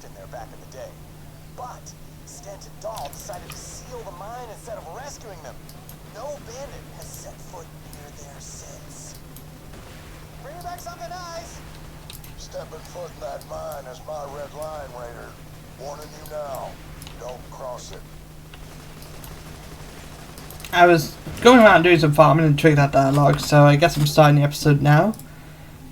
in there back in the day. But Stent and Dahl decided to seal the mine instead of rescuing them. No bandit has set foot near there since. Bring back something nice. Stepping foot in that mine is my red line, Raider. Warning you now. Don't cross it. I was going around doing some farming and triggered that dialogue, so I guess I'm starting the episode now.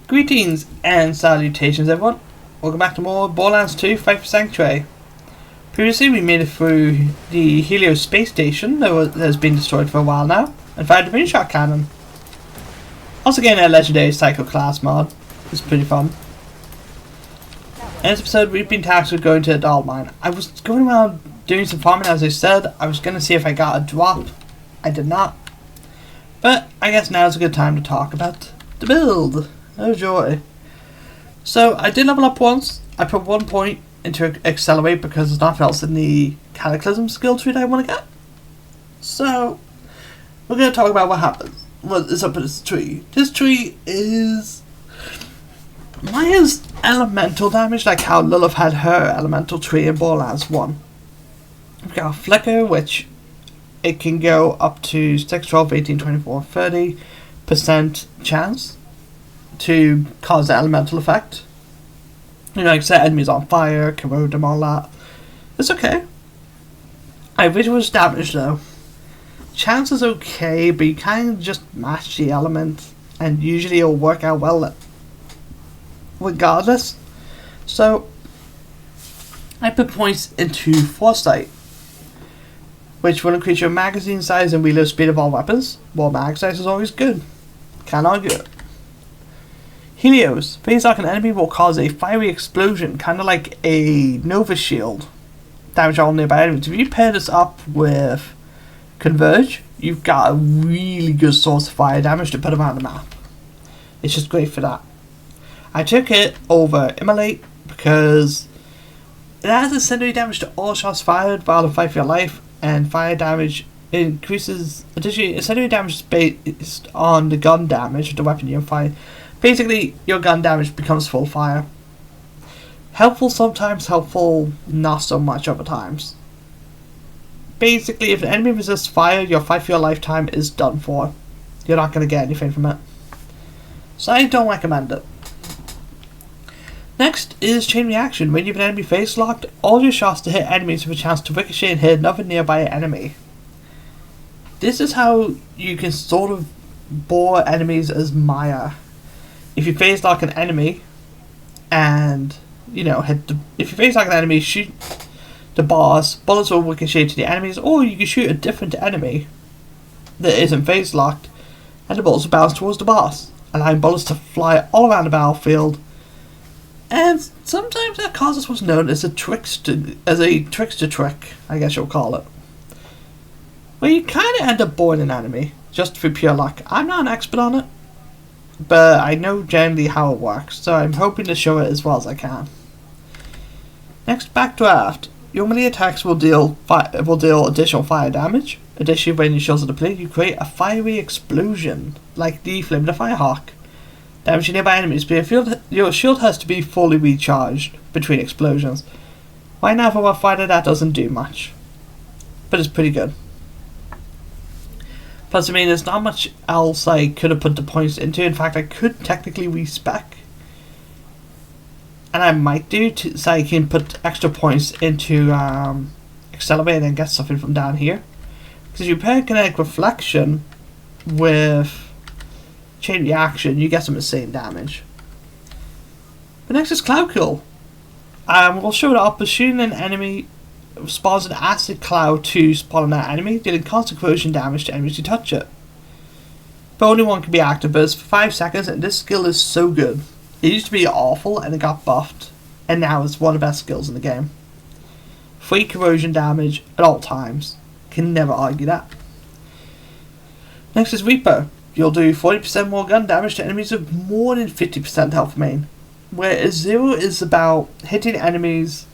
Greetings and salutations, everyone. Welcome back to more Borderlands 2 Fight for Sanctuary. Previously, we made it through the Helios space station that has been destroyed for a while now, and fired the moonshot cannon. Also getting a legendary Psycho class mod. It's pretty fun. In this episode, we've been tasked with going to a Dahl mine. I was going around doing some farming, as I said. I was going to see if I got a drop. I did not. But I guess now is a good time to talk about the build. Oh joy. So I did level up once. I put 1 point into Accelerate because there's nothing else in the Cataclysm skill tree that I want to get. So we're going to talk about what happens. What is up with this tree. This tree is Maya's elemental damage, like how Lilith had her elemental tree in Borderlands 1. We've got a Flicker, which it can go up to 6, 12, 18, 24, 30% chance to cause the elemental effect. You know, like set enemies on fire, corrode them, all that. It's okay. I wish it was damage though. Chance is okay, but you kind of just match the element, and usually it'll work out well regardless. So I put points into Foresight, which will increase your magazine size and reload speed of all weapons. More mag size is always good. Can't argue it. Helios. Phase lock an enemy will cause a fiery explosion, kind of like a Nova Shield. Damage all nearby enemies. If you pair this up with Converge, you've got a really good source of fire damage to put around the map. It's just great for that. I took it over Immolate because it adds incendiary damage to all shots fired while in fight for your life, and fire damage increases. Additionally, incendiary damage is based on the gun damage of the weapon you're firing. Basically, your gun damage becomes full fire. Helpful sometimes, helpful not so much other times. Basically, if an enemy resists fire, your fight for your lifetime is done for. You're not going to get anything from it. So I don't recommend it. Next is Chain Reaction. When you have an enemy face locked, all your shots to hit enemies have a chance to ricochet and hit another nearby enemy. This is how you can sort of bore enemies as Maya. If you face lock an enemy and, you know, if you face lock an enemy, shoot the boss, bullets will ricochet to the enemies, or you can shoot a different enemy that isn't face locked, and the bullets will bounce towards the boss, allowing bullets to fly all around the battlefield. And sometimes that causes what's known as a trickster trick, I guess you'll call it. Where you kind of end up boring an enemy, just through pure luck. I'm not an expert on it, but I know generally how it works, so I'm hoping to show it as well as I can. Next, Backdraft. Your melee attacks will deal additional fire damage. Additionally, when your shields are depleted, you create a fiery explosion, like the Flame of the Firehawk. Damaging nearby enemies, but your shield has to be fully recharged between explosions. Right now, for a fighter, that doesn't do much, but it's pretty good. Plus, I mean, there's not much else I could have put the points into. In fact, I could technically respec, and I might do so I can put extra points into Accelerate and get something from down here. Because if you pair Kinetic Reflection with Chain Reaction, you get some insane damage. The next is Cloud Kill. We'll show it up as shooting an enemy spawns an acid cloud to spawn on that enemy, dealing constant corrosion damage to enemies who touch it. But only one can be active, but it's for 5 seconds, and this skill is so good. It used to be awful and it got buffed, and now it's one of the best skills in the game. Free corrosion damage at all times. Can never argue that. Next is Reaper. You'll do 40% more gun damage to enemies with more than 50% health main. Whereas 0 is about hitting enemies,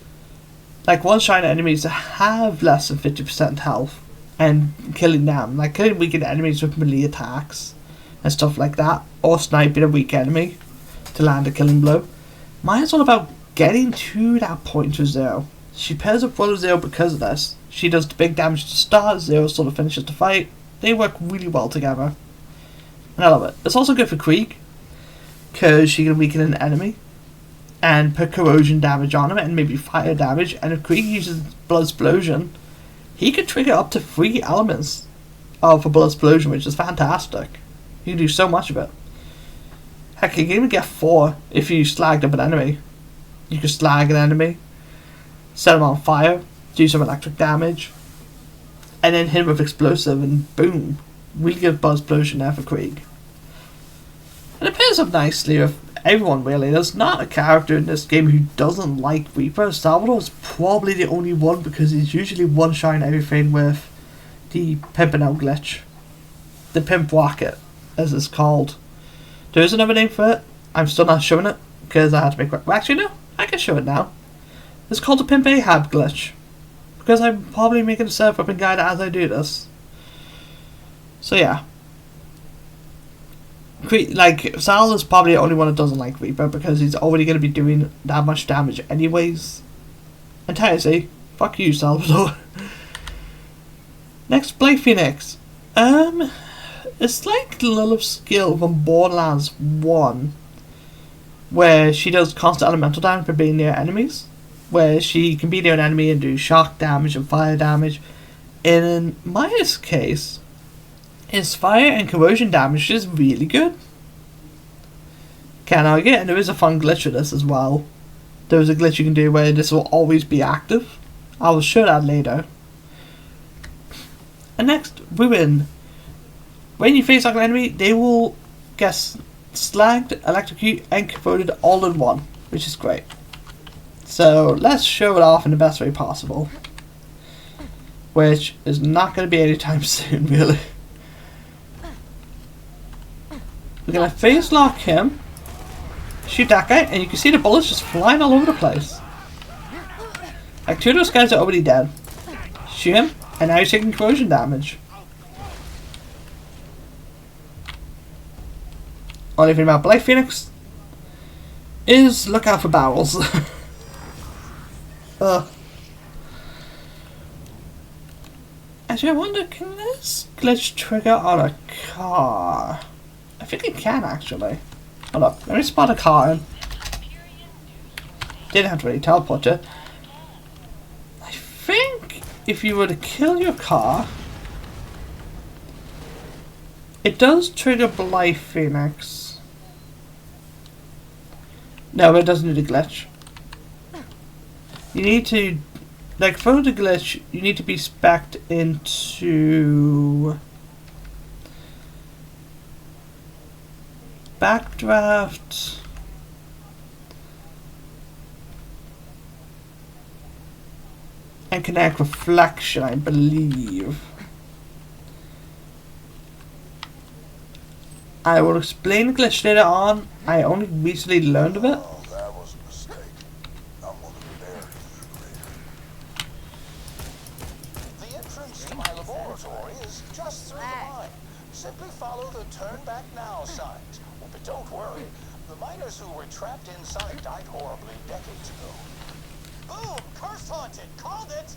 like one-shot enemies that have less than 50% health and killing them. Like killing weakened enemies with melee attacks and stuff like that. Or sniping a weak enemy to land a killing blow. Mine's all about getting to that point to Zero. She pairs up well with Zero because of this. She does the big damage to start, Zero sort of finishes the fight. They work really well together. And I love it. It's also good for Krieg, because she can weaken an enemy and put corrosion damage on him and maybe fire damage. And if Krieg uses Blood Explosion, he can trigger up to 3 elements of a Blood Explosion, which is fantastic. You can do so much of it. Heck, you can even get 4 if you slagged up an enemy. You can slag an enemy, set him on fire, do some electric damage, and then hit him with explosive, and boom, really good Blood Explosion there for Krieg. And it pairs up nicely with everyone, really. There's not a character in this game who doesn't like Reaper. Salvador's probably the only one, because he's usually one-shotting everything with the Pimpin' Out glitch. The Pimp Rocket, as it's called. There is another name for it. I'm still not showing it, because I had to make it. Well, actually, no, I can show it now. It's called the Pimp Ahab glitch, because I'm probably making a self-ripping guide as I do this. So yeah. Like, Sal is probably the only one that doesn't like Reaper, because he's already going to be doing that much damage anyways. And Tennessee, fuck you, Salvador. Next, Blade Phoenix. It's like Lilith's skill from Borderlands 1, where she does constant elemental damage for being near enemies, where she can be near an enemy and do shock damage and fire damage. In Maya's case, his fire and corrosion damage is really good. Can't argue, and there is a fun glitch with this as well. There's a glitch you can do where this will always be active. I will show that later. And next, Ruin. When you face like an enemy, they will get slagged, electrocuted, and corroded all in one, which is great. So let's show it off in the best way possible, which is not going to be anytime soon, really. We're going to face lock him, shoot that guy, and you can see the bullets just flying all over the place. Like, 2 of those guys are already dead. Shoot him, and now he's taking corrosion damage. Only thing about Blade Phoenix is look out for barrels. Actually, I wonder, can this glitch trigger on a car? I think it can, actually. Hold up, let me spot a car in. Didn't have to really teleport it. I think if you were to kill your car, it does trigger Blade Phoenix. No, it doesn't do the glitch. You need to, like, for the glitch, you need to be spec'd into Backdraft. And Connect Reflection, I believe. I will explain the glitch later on. I only recently learned of it. Oh, that was a mistake. I'm gonna bury you later. The entrance to my laboratory is just through the mine. Simply follow the turn back now signs. But don't worry, the miners who were trapped inside died horribly decades ago. Boom! Curse haunted! Called it!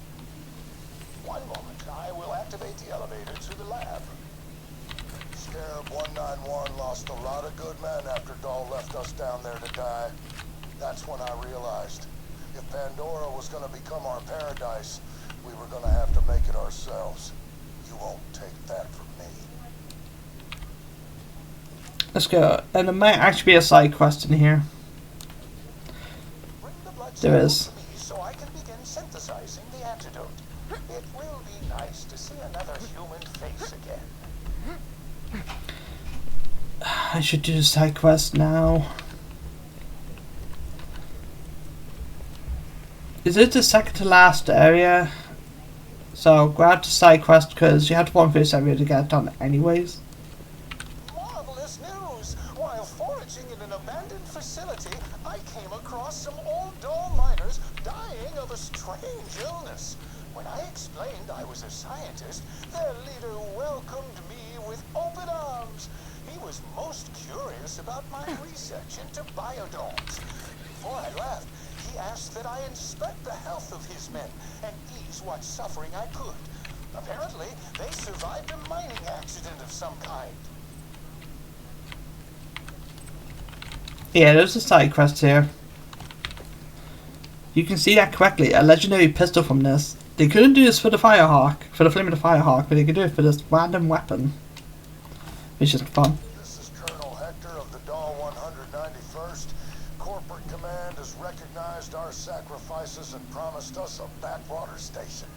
One moment, I will activate the elevator to the lab. Scarab 191 lost a lot of good men after Dahl left us down there to die. That's when I realized, if Pandora was going to become our paradise, we were going to have to make it ourselves. You won't take that from me. Let's go. And there might actually be a side quest in here. There is. So I can begin synthesizing the antidote. It will be nice to see another human face again. I should do the side quest now. Is it the second to last area? So grab the side quest because you have to one this area to get it done anyways. Marvelous news! While foraging in an abandoned facility, I came across some old Dahl miners dying of a strange illness. When I explained I was a scientist, their leader welcomed me with open arms. He was most curious about my research into biodomes. Before I left, he that I inspect the health of his men and ease what suffering I could. Apparently, they survived a mining accident of some kind. Yeah, there's a side quest here. You can see that correctly. A legendary pistol from this. They couldn't do this for the Firehawk, for the Flame of the Firehawk, but they could do it for this random weapon. Which is fun. This is Colonel Hector of the Dahl 191st. Corporate Command has recognized our sacrifices and promised us a backwater station,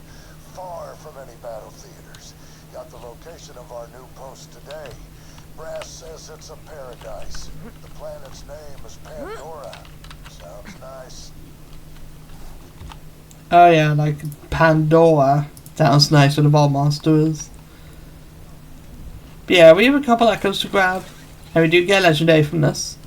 far from any battle theaters. Got the location of our new post today. Brass says it's a paradise. The planet's name is Pandora. Sounds nice. Oh yeah, like Pandora. Sounds nice with the ball monsters. But yeah, we have a couple echoes to grab. And we do get legendary from this.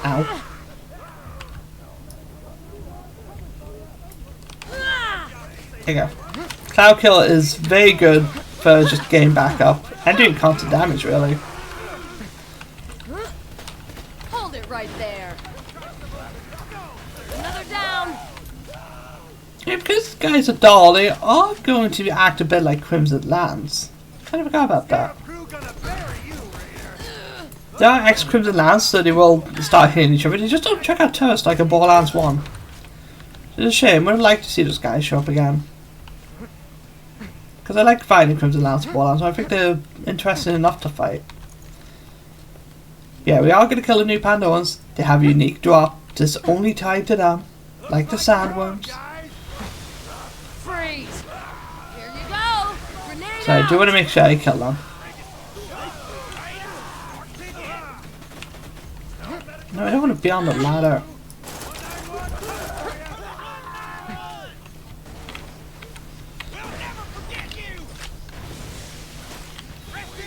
Ow. There you go. Cloud Kill is very good for just getting back up and doing constant damage, really. Hold it right there. Another down. Yeah, because guys are dull, they are going to act a bit like Crimson Lance. I never forgot about that. They are ex-Crimson Lance, so they will start hitting each other. They just don't check out turrets like a Borderlands 1. It's a shame. Would have liked to see those guys show up again. Because I like fighting Crimson Lance and Borderlands, so I think they're interesting enough to fight. Yeah, we are going to kill the new Pandorans. They have a unique drop that's only tied to them, like the sandworms. Freeze. Here you go. Grenade So I do out. want to make sure I kill them. No, I don't want to be on the ladder.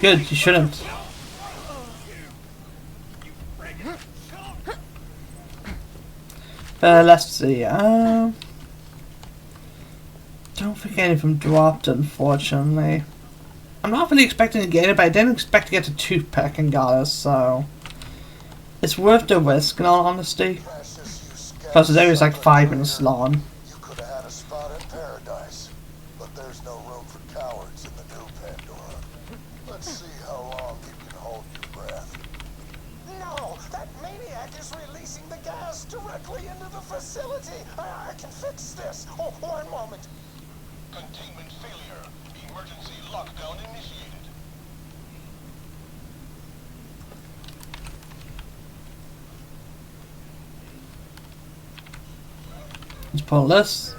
Good, you shouldn't. Let's see. Don't think any of them dropped, unfortunately. I'm not really expecting to get it, but I didn't expect to get the toothpick and got it, so it's worth the risk, in all honesty. Plus, the area's like 5 minutes long. You could have had a spot in paradise, but there's no room for cowards in the new Pandora. Let's see how long you can hold your breath. No, that maniac is releasing the gas directly into the facility. I can fix this. Oh, one moment. Containment failure. Emergency lockdown initiated. Let's pull this.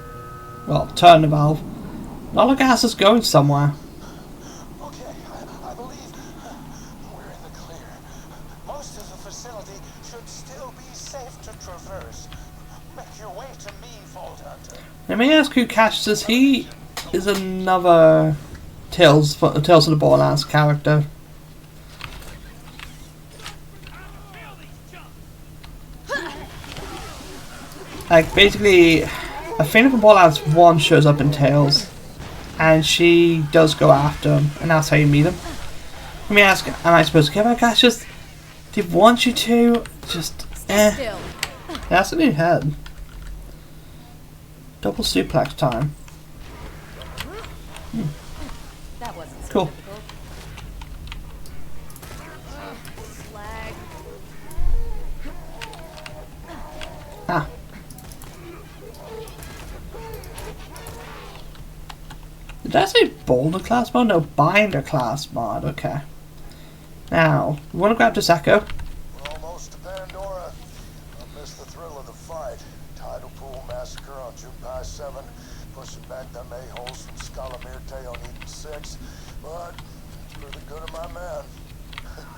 Well, turn the valve. All the gas is going somewhere. Okay, I believe we're in the clear. Most of the facility should still be safe to traverse. Make your way to me, Vault Hunter. Let me ask who catches this. He is another Tales of the Borderlands character. Like, basically, a Phoenix from Borderlands 1 shows up in Tales, and she does go after him, and that's how you meet him. Let me ask, am I supposed to care about guys? Just, they want you to, just, Still. That's a new head. Double suplex time. That wasn't so Cool. difficult. Slag. Ah. Did I say Boulder class mod? No, Binder class mod. Okay. Now, we want to grab this Echo. We're almost to Pandora. I missed the thrill of the fight. Tidal Pool Massacre on Junpei 7. Pushing back them a-holes from Skalamirte on Eden 6. But it's for the good of my man.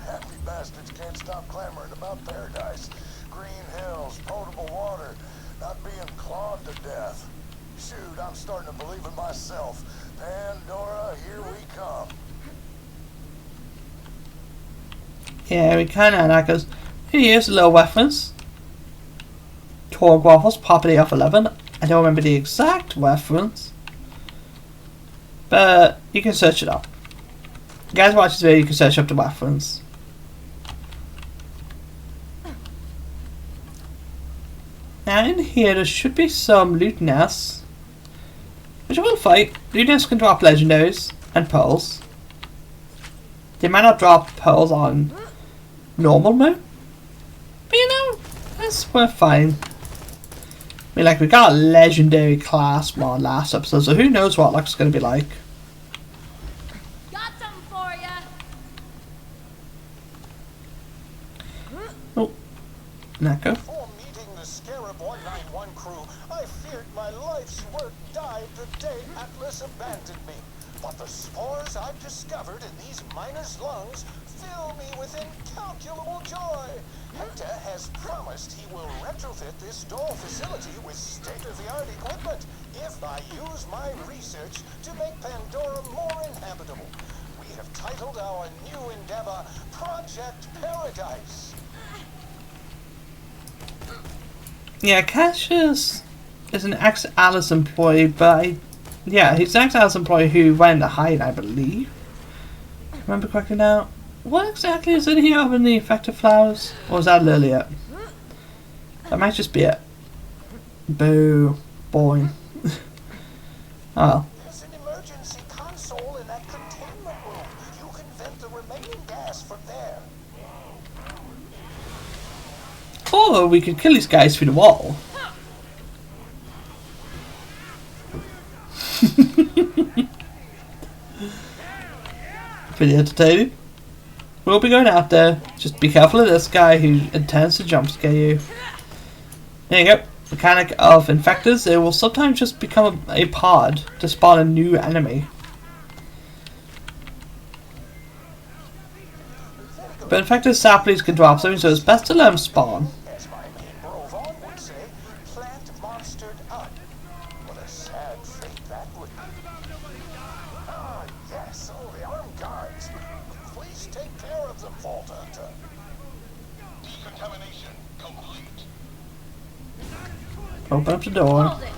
Happy bastards can't stop clamoring about paradise. Green hills, potable water, not being clawed to death. Shoot, I'm starting to believe in myself. Pandora, here we come. Yeah, we kind of that goes. Here's a little reference. Torg Waffles, property of 11. I don't remember the exact reference. But you can search it up. You guys watch this video, you can search up the weapons. Now in here there should be some loot nests, which I will fight. Loot nests can drop legendaries and pearls. They might not drop pearls on normal mode, but you know, we're fine. I mean, like, we got a legendary class mod last episode, so who knows what luck's gonna be like. Got something for ya. Oh, Neko. Before meeting the Scarab 191 crew, I feared my life's work died the day Atlas abandoned me. But the spores I've discovered in these miners' lungs fill me with incalculable joy. Hector has promised he will retrofit this door facility with state-of-the-art equipment if I use my research to make Pandora more inhabitable. We have titled our new endeavor Project Paradise. Yeah, Cassius is an ex-Alice employee, but yeah, he's an ex-Alice employee who went into hiding, I believe. Remember correctly now? What exactly is in here other than the effective flowers? Or is that Lilia? That might just be it. Boo. Boring. Oh. There's an emergency console in that containment room. You can vent the remaining gas from there. Or we could kill these guys through the wall. Pretty entertaining. We'll be going out there. Just be careful of this guy who intends to jump scare you. There you go. Mechanic of infectors. It will sometimes just become a pod to spawn a new enemy. But infected saplings can drop something, so it's best to let them spawn. As my main Brovon would say, plant monstered up. What a sad fate that would be. Ah, yes, oh, the armed guards. Please take care of them, Vault Hunter. Decontamination complete. Open up the door. Hold it.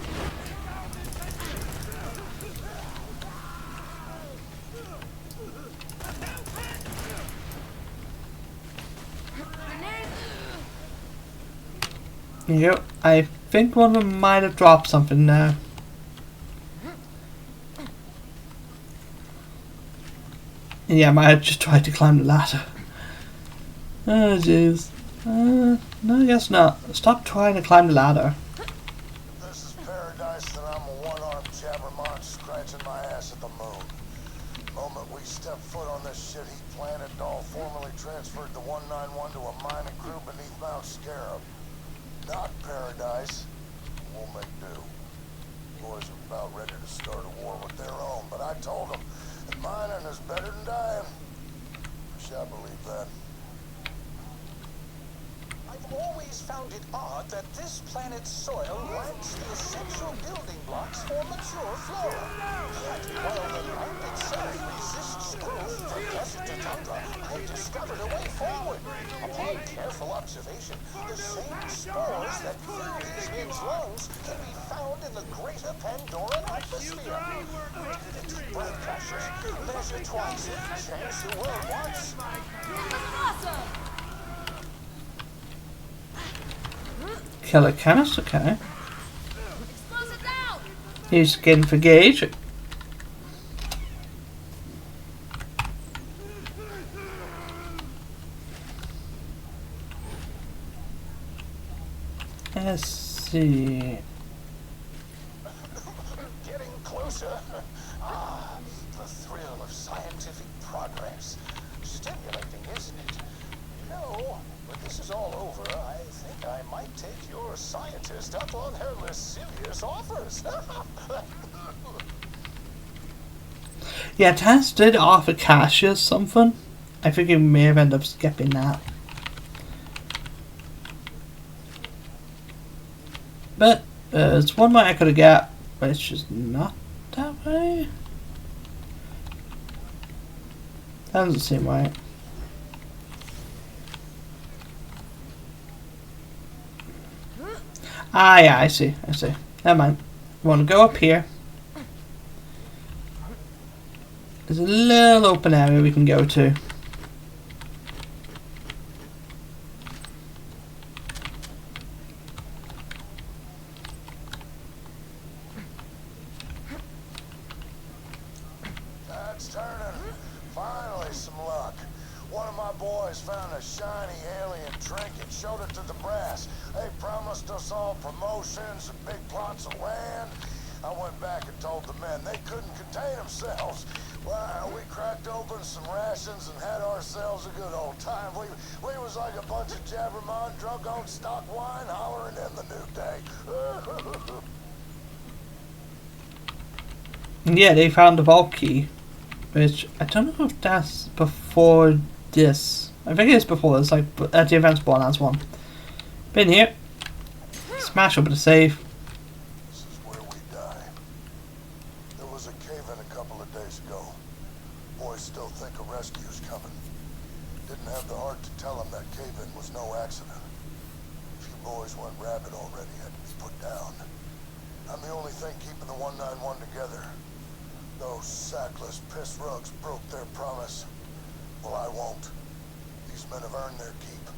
Grenade. Yep, I think one of them might have dropped something now. Yeah, I might have just tried to climb the ladder. Oh jeez. No, I guess not. Stop trying to climb the ladder. This is paradise, and I'm a one-armed jabbermont scratching my ass at the moon. The moment we step foot on this shit-heap planet, Dahl formally transferred the 191 to a mining crew beneath Mount Scarab. Not paradise. We'll make do. Boys are about ready to start a war with their own, but I told them that mining is better than dying. Wish I believed that. I've always found it odd that this planet's soil lacks the essential building blocks for mature flora. Yet, while the land itself resists growth from desert to tundra, I discovered a way forward. Upon careful observation, the same spores that fill these men's lungs can be found in the greater Pandoran atmosphere. Read blood pressures, measure twice, change the world once. Awesome. Killer chemist, okay. Explosive out. He's getting for gauge. Let's see. Getting closer. Ah, the thrill of scientific progress. Stimulating, isn't it? No, when this is all over, I think I might take your scientist up on her lascivious offers. Yeah, Taz did offer Cassius something. I think he may have ended up skipping that. But there's one way I could have got, but it's just not that way. That doesn't seem right. Ah, yeah, I see. Never mind. I want to go up here. There's a little open area we can go to. That's turning. Finally, some luck. One of my boys found a shiny alien trinket, showed it to the brass. They promised us all promotions and big plots of land. I went back and told the men they couldn't contain themselves. Well, we cracked open some rations and had ourselves a good old time. We was like a bunch of jabbermon drunk on stock wine hollering in the new day. And yeah, they found the vault key, which I don't know if that's before this. I think it's before this, like at the events Borderlands 1. Been here. Smash open the safe. This is where we die. There was a cave-in a couple of days ago. Boys still think a rescue's coming. Didn't have the heart to tell them that cave-in was no accident. A few boys went rabid already, had to be put down. I'm the only thing keeping the 191 together. Those sackless piss rugs broke their promise. Well, I won't. These men have earned their keep.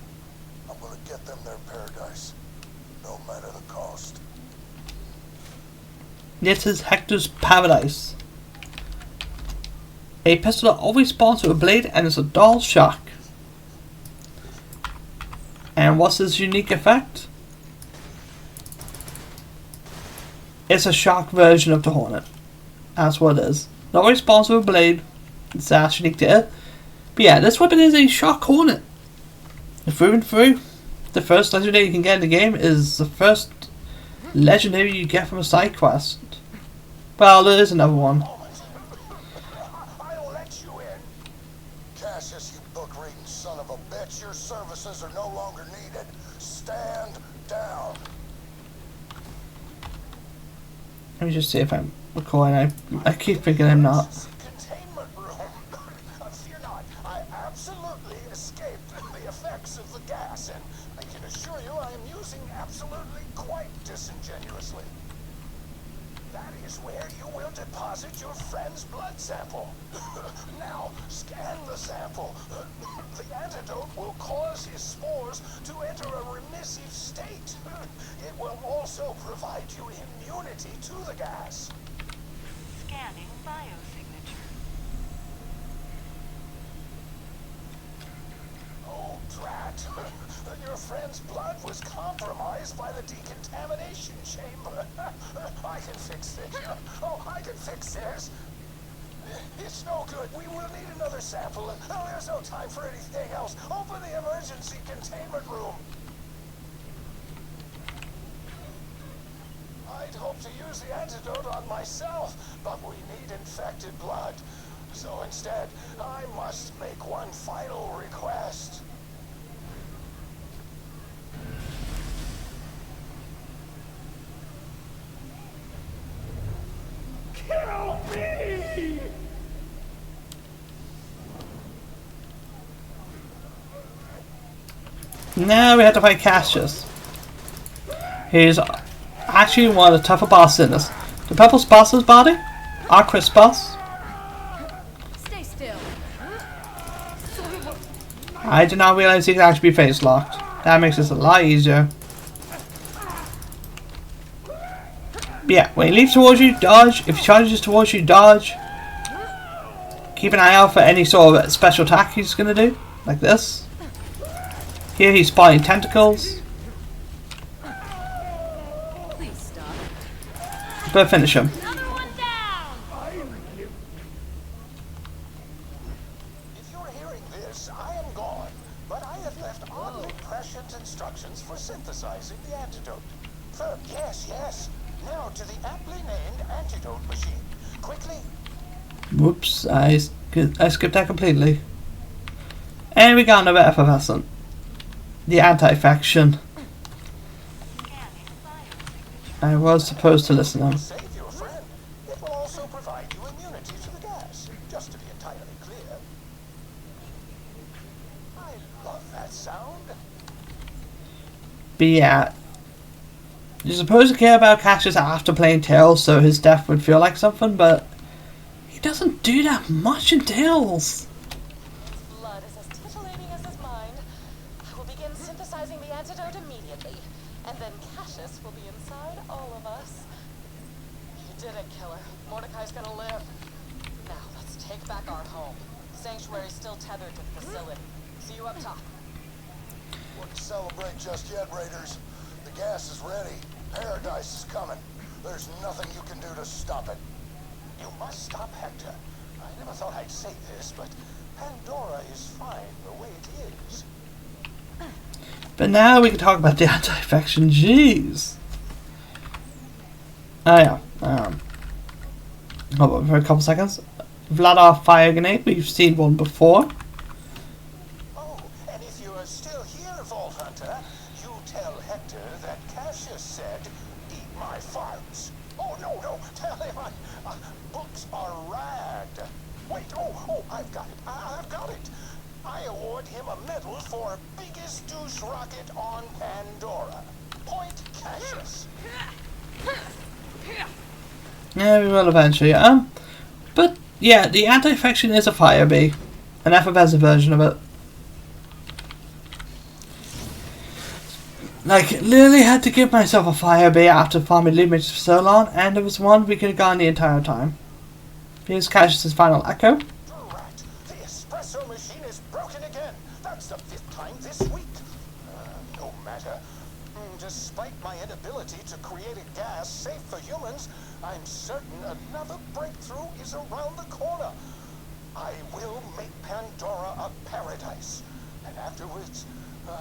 I'm gonna get them their paradise, no matter the cost. This is Hector's paradise. A pistol that always spawns with a blade and is a dull shock. And what's its unique effect? It's a shock version of the Hornet. That's what it is. Not always spawns with a blade. It's that's unique to it. But yeah, this weapon is a shock Hornet. Through and through. The first legendary you can get in the game is the first legendary you get from a side quest. Well, there is another one. I'll let you in. Cassius, you book-reading son of a bitch, your services are no longer needed. Stand down. Let me just see if I'm recording. I keep thinking I'm not. Containment room. Fear not. I absolutely escaped the effects of the gas, and I can assure you I am using absolutely quite disingenuously. That is where you will deposit your friend's blood sample. Now, scan the sample. The antidote will cause his spores to enter a remissive state. It will also provide you immunity to the gas. Scanning biosignature. Oh, drat. Your friend's blood was compromised by the decontamination chamber. I can fix this. Oh, I can fix this. It's no good. We will need another sample. And there's no time for anything else. Open the emergency containment room. I'd hoped to use the antidote on myself, but we need infected blood. So instead, I must make one final request. Kill me! Now we have to fight Cassius. He's actually one of the tougher bosses in this. The purple boss's body, our Chris boss. Stay still. I did not realize he could actually be face locked. That makes this a lot easier. But yeah, when he leaps towards you, dodge. If he charges towards you, dodge. Keep an eye out for any sort of special attack he's going to do, like this. Here he's spotting tentacles. Please stop. But finish him. Another one down. If you're hearing this, I am gone, but I have left oddly prescient instructions for synthesizing the antidote. Firm, yes. Now to the aptly named antidote machine. Quickly. Whoops, I skipped that completely. And we got another effervescent. The anti-faction. I was supposed to listen to him. Save your friend. It will also provide you immunity to the gas. Just to be entirely clear. I love that sound. But yeah, you're supposed to care about Cassius after playing Tails, so his death would feel like something, but he doesn't do that much in Tales. His blood is as titillating as his mind. I will begin synthesizing the antidote immediately, and then Cassius will be inside all of us. You did it, killer. Mordecai's gonna live. Now, let's take back our home. Sanctuary's still tethered to the facility. See you up top. Wouldn't celebrate just yet, Raiders. The gas is ready. Paradise is coming. There's nothing you can do to stop it. You must stop Hector. I never thought I'd say this, but Pandora is fine the way it is. But now we can talk about the anti-faction. Jeez. Oh yeah. Hold on for a couple seconds. Vladar fire grenade. We've seen one before. Oh, and if you're still here, Vault Hunter, you tell Hector that Cassius said, "Eat my farms." Oh, no, tell him books are rad. Wait, I've got it. I award him a medal for biggest douche rocket on Pandora. Point Cassius. Yeah, we will eventually. But yeah, the anti-faction is a fire bee, an effervescent version of it. Like, literally had to give myself a fire bee after farming limits for so long, and it was one we could have gone the entire time. Here's Cassius' final echo. Drat, the espresso machine is broken again. That's the 5th time this week. No matter. Despite my inability to create a gas safe for humans, I'm certain another breakthrough is around the corner. I will make Pandora a paradise. And afterwards,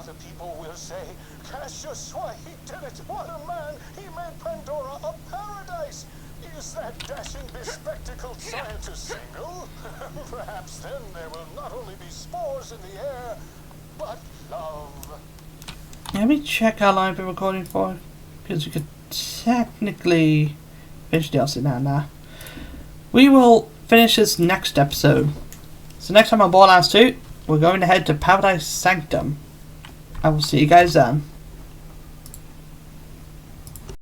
the people will say, "Cassius, why, he did it! What a man! He made Pandora a paradise! Is that dashing bespectacled scientist single? Perhaps then there will not only be spores in the air, but love." Let me check how long I've been recording for, because we could technically finish the DLC now. We will finish this next episode. So next time on Borderlands 2, we're going to head to Paradise Sanctum. I will see you guys then.